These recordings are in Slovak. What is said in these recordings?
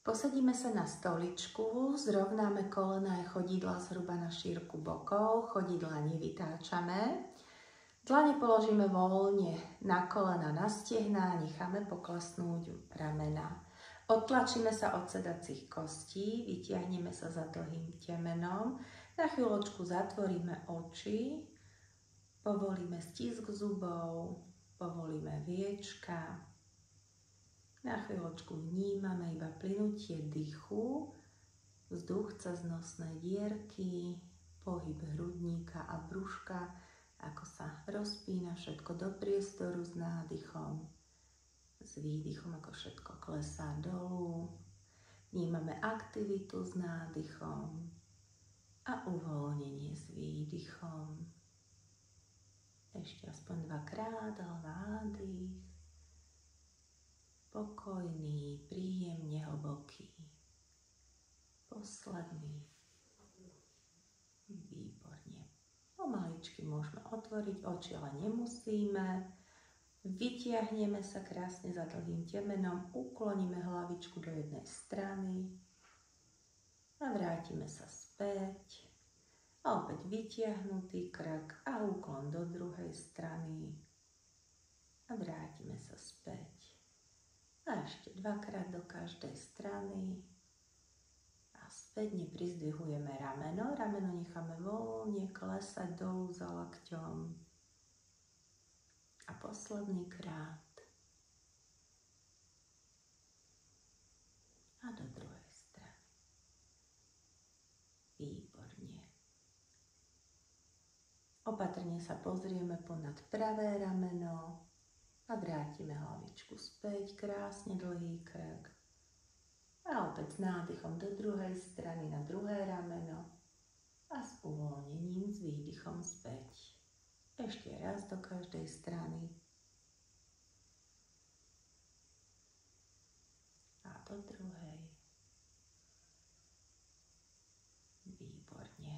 Posadíme sa na stoličku, zrovnáme kolená a chodidlá zhruba na šírku bokov, chodidlá nevytáčame. Dlane položíme voľne na kolena, na stehná, necháme poklasnúť ramena. Odtlačíme sa od sedacích kostí, vytiahneme sa za dlhým temenom, na chvíľočku zatvoríme oči, povolíme stisk zubov, povolíme viečka. Na chvíľočku vnímame iba plynutie dýchu, vzduch cez nosné dierky, pohyb hrudníka a brúška, ako sa rozpína všetko do priestoru s nádychom, s výdychom, ako všetko klesá dolu. Vnímame aktivitu s nádychom a uvoľnenie s výdychom. Ešte aspoň dvakrát, nádych. Pokojný, príjemne hlboký. Posledný. Výborne. Pomaličky môžeme otvoriť oči, ale nemusíme. Vytiahneme sa krásne za dlhým temenom, ukloníme hlavičku do jednej strany a vrátime sa späť. A opäť vytiahnutý krk a úklon do druhej strany a vrátime sa späť. A ešte dvakrát do každej strany. A späť neprizdvihujeme rameno. Rameno necháme voľne klesať dolu za lakťom. A posledný krát. A do druhej strany. Výborne. Opatrne sa pozrieme ponad pravé rameno. A vrátime hlavičku späť, krásne dlhý krk. A opäť s nádychom do druhej strany na druhé rameno a s uvoľnením, s výdychom späť. Ešte raz do každej strany. A do druhej. Výborne.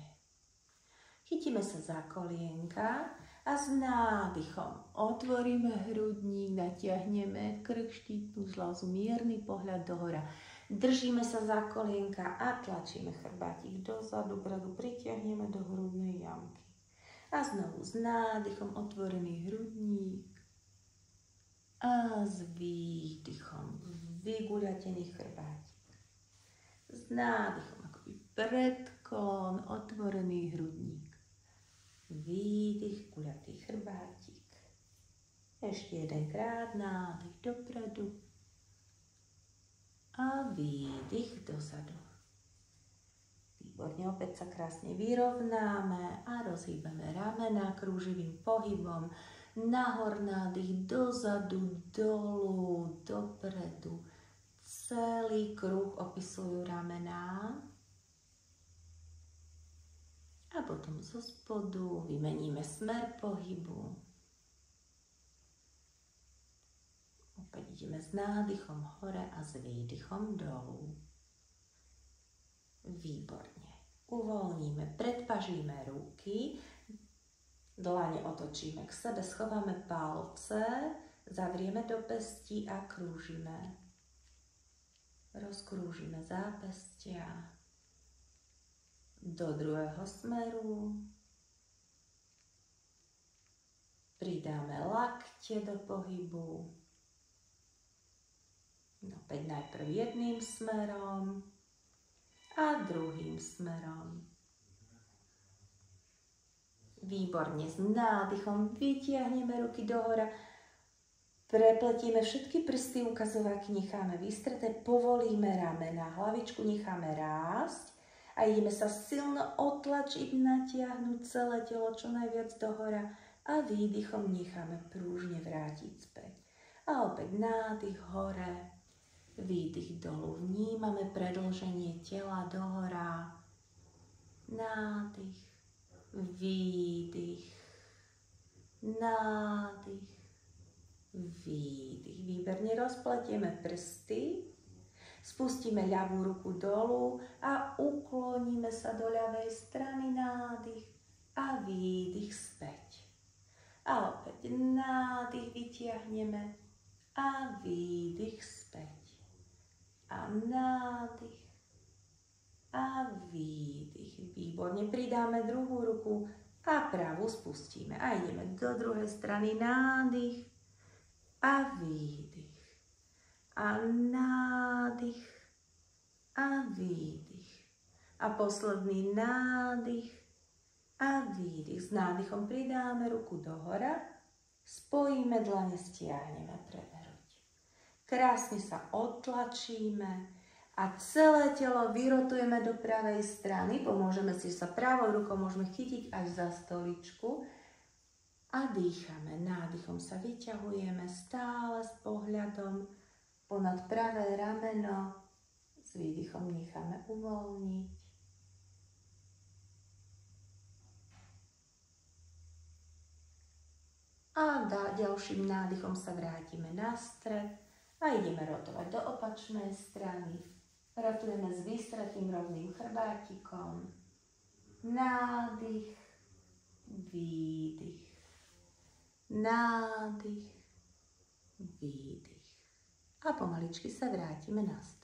Chytíme sa za kolienka. A s nádychom otvoríme hrudník, natiahneme krk, štítnu žľazu, mierny pohľad dohora. Držíme sa za kolienka a tlačíme chrbátik dozadu, bradu pritiahneme do hrudnej jamky. A znovu s nádychom otvorený hrudník a s výdychom vyguľatený chrbátik. S nádychom akoby predklon, otvorený hrudník. Výdych, guľatý chrbátik. Ešte jedenkrát nádych dopredu a výdych dozadu. Výborne, opäť sa krásne vyrovnáme a rozhýbame ramena krúživým pohybom. Nahor nádych, dozadu, dolu, dopredu. Celý kruh opisujú ramená. A potom zo spodu vymeníme smer pohybu. Opäť ideme s nádychom hore a s výdychom dolu. Výborne. Uvoľníme, predpažíme ruky, dlane otočíme k sebe, schováme palce, zavrieme do pestí a krúžime. Rozkrúžime zápestia. Do druhého smeru. Pridáme lakte do pohybu. Opäť najprv jedným smerom a druhým smerom. Výborne, s nádychom vytiahneme ruky dohora. Prepletieme všetky prsty, ukazováky necháme vystreté, povolíme ramena, hlavičku necháme rásť. A ideme sa silno otlačiť, natiahnuť celé telo čo najviac dohora a výdychom necháme prúžne vrátiť späť. A opäť nádych hore, výdych dolu. Vnímame predĺženie tela dohora. Nádych, výdych, nádych, výdych. Výberne rozpletieme prsty. Spustíme ľavú ruku dolu a ukloníme sa do ľavej strany, nádych a výdych späť. A opäť nádych vytiahneme a výdych späť. A A nádych. A výdych. Výborne. Pridáme druhú ruku a pravú spustíme. A ideme do druhej strany. Nádych a výdych. A nádych a výdych. A posledný nádych a výdych. S nádychom pridáme ruku dohora. Spojíme dlane, stiahneme pre hruď. Krásne sa odtlačíme. A celé telo vyrotujeme do pravej strany. Pomôžeme si, že sa pravou rukou môžeme chytiť až za stoličku. A dýchame. Nádychom sa vyťahujeme stále s pohľadom ponad pravé rameno. S výdychom necháme uvoľniť. A ďalším nádychom sa vrátime na stred. A ideme rotovať do opačnej strany. Rotujeme s vystretým rovným chrbátikom. Nádych, výdych. Nádych, výdych. A pomaličky sa vrátime naspäť.